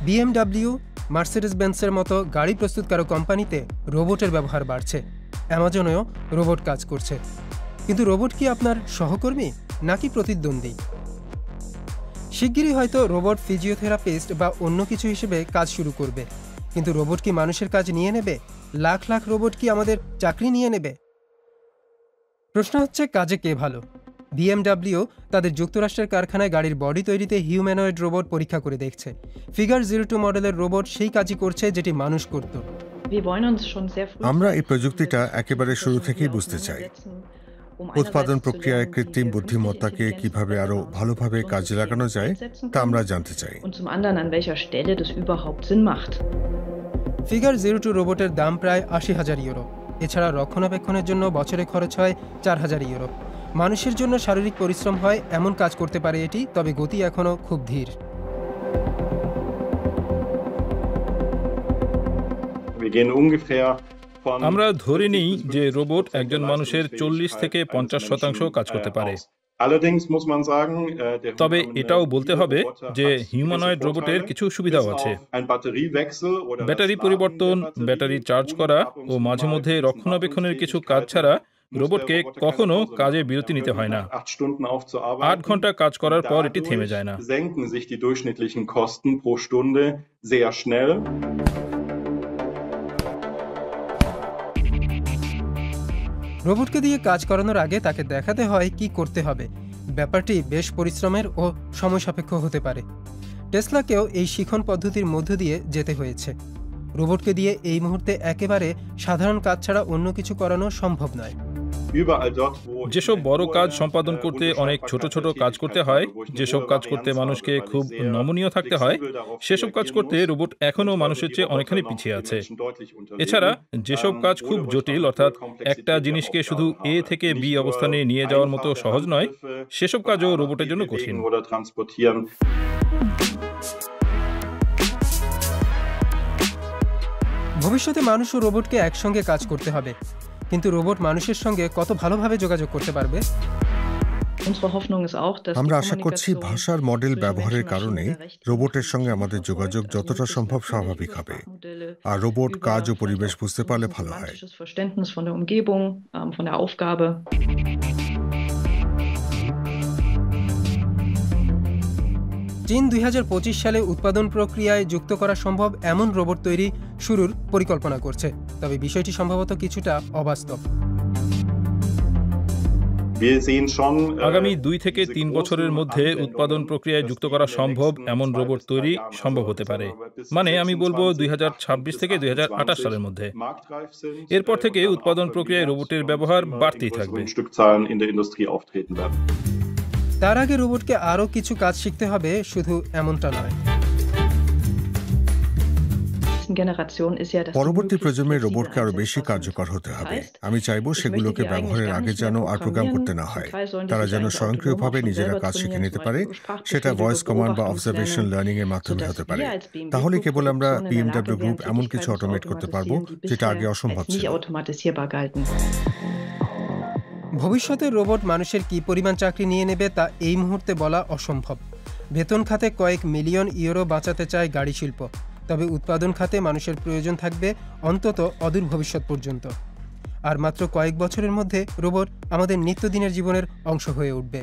BMW, Mercedes বেন্সের মতো গাড়ি প্রস্তুতকারক কোম্পানিতে রোবটের ব্যবহার বাড়ছে। অ্যামাজনেও রোবট কাজ করছে। কিন্তু রোবট কি আপনার সহকর্মী নাকি প্রতিদ্বন্দ্বী? শিগগিরই হয়তো রোবট ফিজিওথেরাপিস্ট বা অন্য কিছু হিসেবে কাজ শুরু করবে। কিন্তু রোবট কি মানুষের কাজ নিয়ে নেবে? লাখ লাখ রোবট কি আমাদের চাকরি নিয়ে নেবে? প্রশ্ন হচ্ছে, কাজে কে ভালো? BMW তাদের যুক্তরাষ্ট্রের কারখানায় গাড়ির বডি তৈরিতে হিউম্যানয়েড রোবট পরীক্ষা করে দেখছে। ফিগার 02 মডেলের রোবট সেই কাজই করছে যেটি মানুষ করত। আমরা এই প্রযুক্তিটা একেবারে শুরু থেকেই বুঝতে চাই। উৎপাদন প্রক্রিয়ায় কৃত্রিম বুদ্ধিমত্তাকে কিভাবে আরো ভালোভাবে কাজে লাগানো যায় তা আমরা জানতে চাই। ফিগার 02 রোবটের দাম প্রায় ৮০,০০০ ইউরো। এছাড়া রক্ষণাবেক্ষণের জন্য বছরে খরচ হয় ৪,০০০ ইউরো। মানুষের জন্য শারীরিক পরিশ্রম হয় এমন কাজ করতে পারে এটি, তবে গতি এখনও খুব ধীর। আমরা ধরে নিই যে রোবট একজন মানুষের 40 থেকে 50% কাজ করতে পারে। তবে এটাও বলতে হবে যে হিউম্যানয়েড রোবটের কিছু সুবিধাও আছে। ব্যাটারি পরিবর্তন, ব্যাটারি চার্জ করা ও মাঝে মধ্যে রক্ষণাবেক্ষণের কিছু কাজ ছাড়া রোবটকে কখনো কাজে বিরতি নিতে হয় না। 8 ঘন্টা কাজ করার পর এটি থেমে যায় না। রোবটকে দিয়ে কাজ করানোর আগে তাকে দেখাতে হয় কি করতে হবে। ব্যাপারটি বেশ পরিশ্রমের ও সময় সাপেক্ষ হতে পারে। টেসলাকেও এই শিখন পদ্ধতির মধ্য দিয়ে যেতে হয়েছে। রোবটকে দিয়ে এই মুহূর্তে একেবারে সাধারণ কাজ ছাড়া অন্য কিছু করানো সম্ভব নয়। যেসব বড় কাজ সম্পাদন করতে অনেক ছোট ছোট কাজ করতে হয়, যেসব কাজ করতে মানুষকে খুব নমনীয় থাকতে হয়, সেসব কাজ করতে রোবট এখনও মানুষের চেয়ে অনেকখানি পিছিয়ে আছে। এছাড়া যেসব কাজ খুব জটিল, অর্থাৎ একটা জিনিসকে শুধু A থেকে B অবস্থানে নিয়ে যাওয়ার মতো সহজ নয়, সেসব কাজও রোবটের জন্য কঠিন। ভবিষ্যতে মানুষ ও রোবটকে একসঙ্গে কাজ করতে হবে। কিন্তু রোবট মানুষের সঙ্গে কত ভালোভাবে যোগাযোগ করতে পারবে? আমরা আশা করছি ভাষার মডেল ব্যবহারের কারণে রোবটের সঙ্গে আমাদের যোগাযোগ যতটা সম্ভব স্বাভাবিক হবে। আর রোবট কাজ ও পরিবেশ বুঝতে পারলে ভালো হয়। চীন 2025 সালে উৎপাদন প্রক্রিয়ায় যুক্ত করা সম্ভব এমন রোবট তৈরি শুরুর পরিকল্পনা করছে। তবে বিষয়টি সম্ভবত কিছুটা অবাস্তব। আগামী 2 থেকে 3 বছরের মধ্যে উৎপাদন প্রক্রিয়ায় যুক্ত করা সম্ভব এমন রোবট তৈরি সম্ভব হতে পারে। মানে আমি বলবো 2026 থেকে 2028 সালের মধ্যে। এরপর থেকে উৎপাদন প্রক্রিয়ায় রোবটের ব্যবহার বাড়তেই থাকবে। তার আগে রোবটকে আরও কিছু কাজ শিখতে হবে, শুধু এমনটা নয়। পরবর্তী প্রজন্মের রোবটকে আরো বেশি কার্যকর হতে হবে। আমি চাইবো সেগুলোকে ব্যবহারের আগে যেন আর প্রোগ্রাম করতে না হয়। তারা যেন স্বয়ংক্রিয়ভাবে নিজেরা কাজ শিখে নিতে পারে। সেটা ভয়েস কমান্ড বা অবজারভেশন লার্নিং এর মাধ্যমে হতে পারে। তাহলে কেবল আমরা BMW গ্রুপ এমন কিছু অটোমেট করতে পারবো যেটা আগে অসম্ভব ছিল। ভবিষ্যতে রোবট মানুষের কি পরিমাণ চাকরি নিয়ে নেবে তা এই মুহূর্তে বলা অসম্ভব। বেতন খাতে কয়েক মিলিয়ন ইউরো বাঁচাতে চায় গাড়ি শিল্প। তবে উৎপাদন খাতে মানুষের প্রয়োজন থাকবে অন্তত অদূর ভবিষ্যৎ পর্যন্ত। আর মাত্র কয়েক বছরের মধ্যে রোবট আমাদের নিত্যদিনের জীবনের অংশ হয়ে উঠবে।